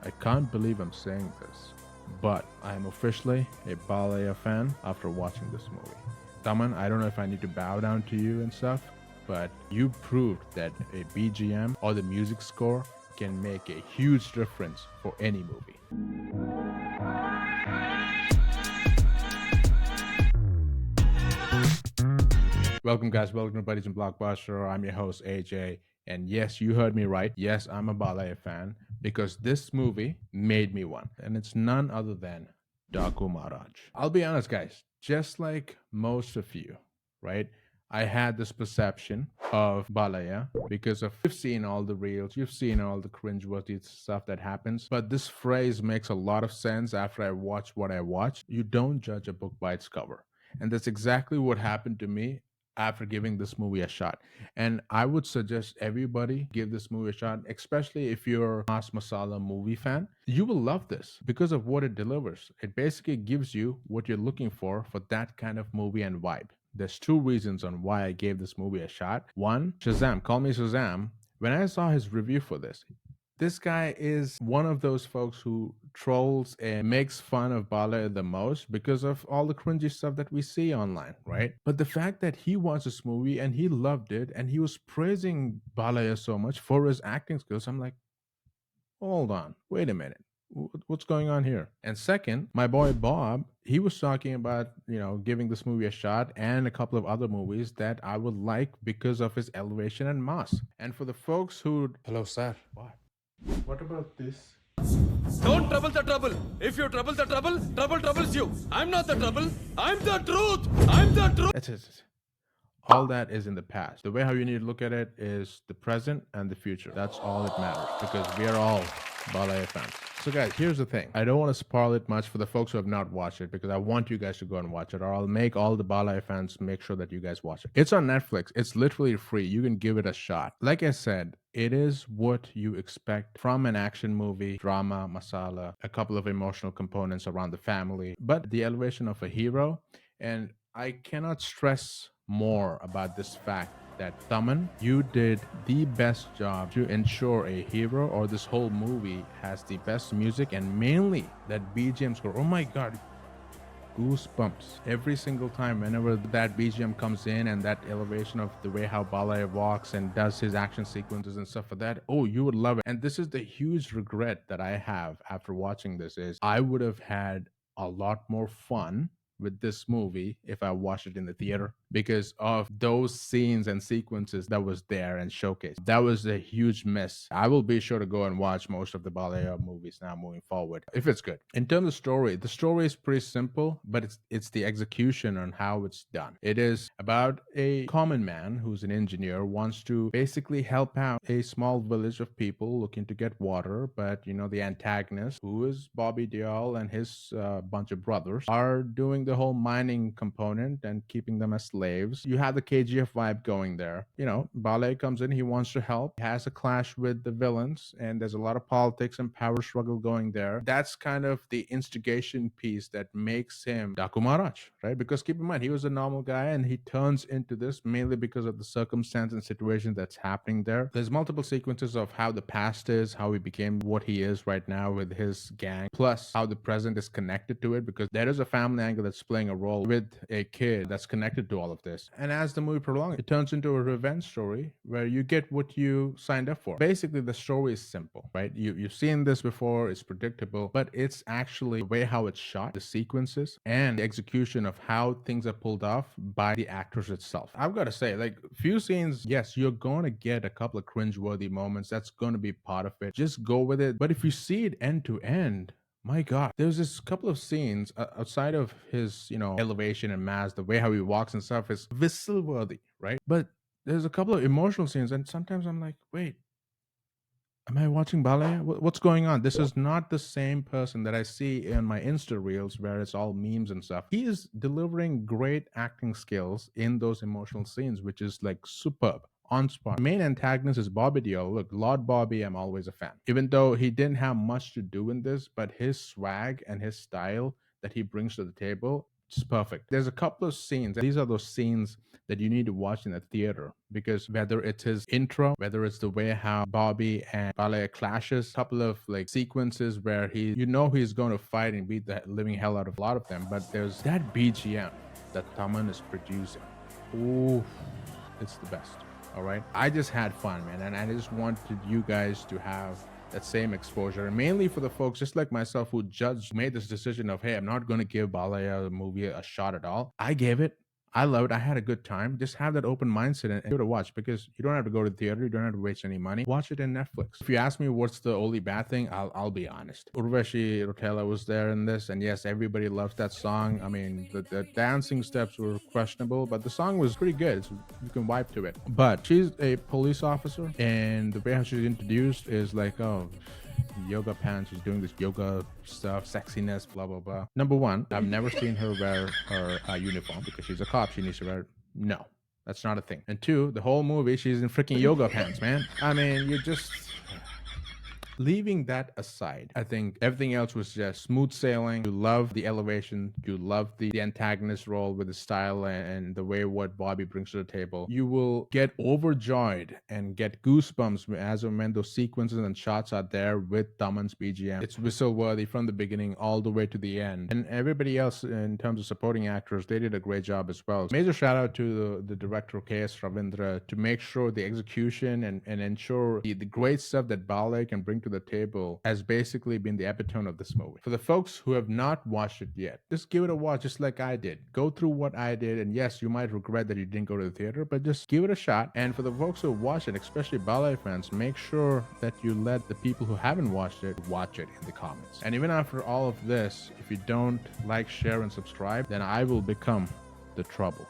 I can't believe I'm saying this, but I am officially a Balayya fan after watching this movie. Thaman, I don't know if I need to bow down to you and stuff, but you proved that a BGM or the music score can make a huge difference for any movie. Welcome, guys. Welcome to Buddies and Blockbuster. I'm your host, AJ. And yes, you heard me right. Yes, I'm a Balayya fan because this movie made me one. And it's none other than Daaku Maharaaj. I'll be honest, guys, just like most of you, right? I had this perception of Balayya because of you've seen all the reels, you've seen all the cringeworthy stuff that happens. But this phrase makes a lot of sense after I watch what I watched. You don't judge a book by its cover. And that's exactly what happened to me after giving this movie a shot. And I would suggest everybody give this movie a shot, especially if you're a mass masala movie fan. You will love this because of what it delivers. It basically gives you what you're looking for that kind of movie and vibe. There's two reasons on why I gave this movie a shot. One, Shazam, call me Shazam. When I saw his review for this guy is one of those folks who trolls and makes fun of Bala the most because of all the cringy stuff that we see online, right? But the fact that he watched this movie and he loved it and he was praising Balaya so much for his acting skills, I'm like, hold on, wait a minute. What's going on here? And second, my boy Bob, he was talking about, giving this movie a shot and a couple of other movies that I would like because of his elevation and mass. And for the folks who, hello, sir. What about this? Don't trouble the trouble. If you trouble the trouble, trouble troubles you. I'm not the trouble. I'm the truth. I'm the truth. That's it. All that is in the past. The way how you need to look at it is the present and the future. That's all that matters because we are all Balaya fans. So guys, here's the thing. I don't want to spoil it much for the folks who have not watched it because I want you guys to go and watch it, or I'll make all the Balaya fans make sure that you guys watch it. It's on Netflix. It's literally free. You can give it a shot. Like I said, it is what you expect from an action movie, drama, masala, a couple of emotional components around the family, but the elevation of a hero. And I cannot stress more about this fact that Thaman, you did the best job to ensure a hero or this whole movie has the best music and mainly that BGM score. Oh my god, goosebumps every single time whenever that BGM comes in and that elevation of the way how Balaya walks and does his action sequences and stuff like that. Oh, you would love it. And this is the huge regret that I have after watching this is I would have had a lot more fun with this movie if I watched it in the theater because of those scenes and sequences that was there and showcased. That was a huge miss. I will be sure to go and watch most of the Balayya movies now moving forward if it's good. In terms of story, the story is pretty simple, but it's the execution on how it's done. It is about a common man who's an engineer wants to basically help out a small village of people looking to get water, but the antagonist, who is bobbydeol and his bunch of brothers, are doing the whole mining component and keeping them as slaves. You have the KGF vibe going there. Ballet comes in, he wants to help, he has a clash with the villains, and there's a lot of politics and power struggle going there. That's kind of the instigation piece that makes him Daaku Maharaaj, right? Because keep in mind, he was a normal guy and he turns into this mainly because of the circumstance and situation that's happening there. There's multiple sequences of how the past is, how he became what he is right now with his gang, plus how the present is connected to it because there is a family angle that's playing a role with a kid that's connected to all of this. And as the movie prolongs, it turns into a revenge story where you get what you signed up for. Basically, the story is simple, right? You've seen this before, it's predictable, but it's actually the way how it's shot, the sequences, and the execution of how things are pulled off by the actors itself. I've got to say, like, few scenes, yes, you're going to get a couple of cringe-worthy moments. That's going to be part of it. Just go with it. But if you see it end to end, my god, there's this couple of scenes outside of his elevation and mass, the way how he walks and stuff is whistle worthy, right? But there's a couple of emotional scenes and sometimes I'm like, wait, am I watching ballet? What's going on? This is not the same person that I see in my Insta reels where it's all memes and stuff. He is delivering great acting skills in those emotional scenes, which is like superb. On spot. Main antagonist is Bobby Deol. Look, Lord Bobby, I'm always a fan. Even though he didn't have much to do in this, but his swag and his style that he brings to the table, Just perfect. There's a couple of scenes. These are those scenes that you need to watch in the theater, because whether it's his intro, whether it's the way how Bobby and Balayya clashes, a couple of like sequences where he's going to fight and beat the living hell out of a lot of them, but there's that BGM that Thaman is producing. Ooh, it's the best. All right. I just had fun, man. And I just wanted you guys to have that same exposure. And mainly for the folks just like myself who made this decision of, hey, I'm not going to give Balayya movie a shot at all. I gave it. I loved it. I had a good time. Just have that open mindset and give it a watch, because you don't have to go to the theater. You don't have to waste any money. Watch it in Netflix. If you ask me what's the only bad thing, I'll be honest. Urvashi Rotella was there in this, and yes, everybody loves that song. I mean, the dancing steps were questionable, but the song was pretty good. You can vibe to it. But she's a police officer, and the way how she's introduced is like, oh, yoga pants, she's doing this yoga stuff, sexiness, blah blah blah. Number one, I've never seen her wear her uniform, because she's a cop. She needs to wear. No, that's not a thing. And two, the whole movie she's in freaking yoga pants, man. I mean, you just leaving that aside, I think everything else was just smooth sailing. You love the elevation. You love the antagonist role with the style and the way what Bobby brings to the table. You will get overjoyed and get goosebumps as and when those sequences and shots are there with Thaman's BGM. It's whistle worthy from the beginning all the way to the end. And everybody else in terms of supporting actors, they did a great job as well. Major shout out to the director K.S. Ravindra to make sure the execution and ensure the great stuff that Ballet can bring to the table has basically been the epitome of this movie. For the folks who have not watched it yet, just give it a watch, just like I did. Go through what I did, and yes, you might regret that you didn't go to the theater, but just give it a shot. And for the folks who watch it, especially Ballet fans, make sure that you let the people who haven't watched it watch it in the comments. And even after all of this, if you don't like, share, and subscribe, then I will become the trouble.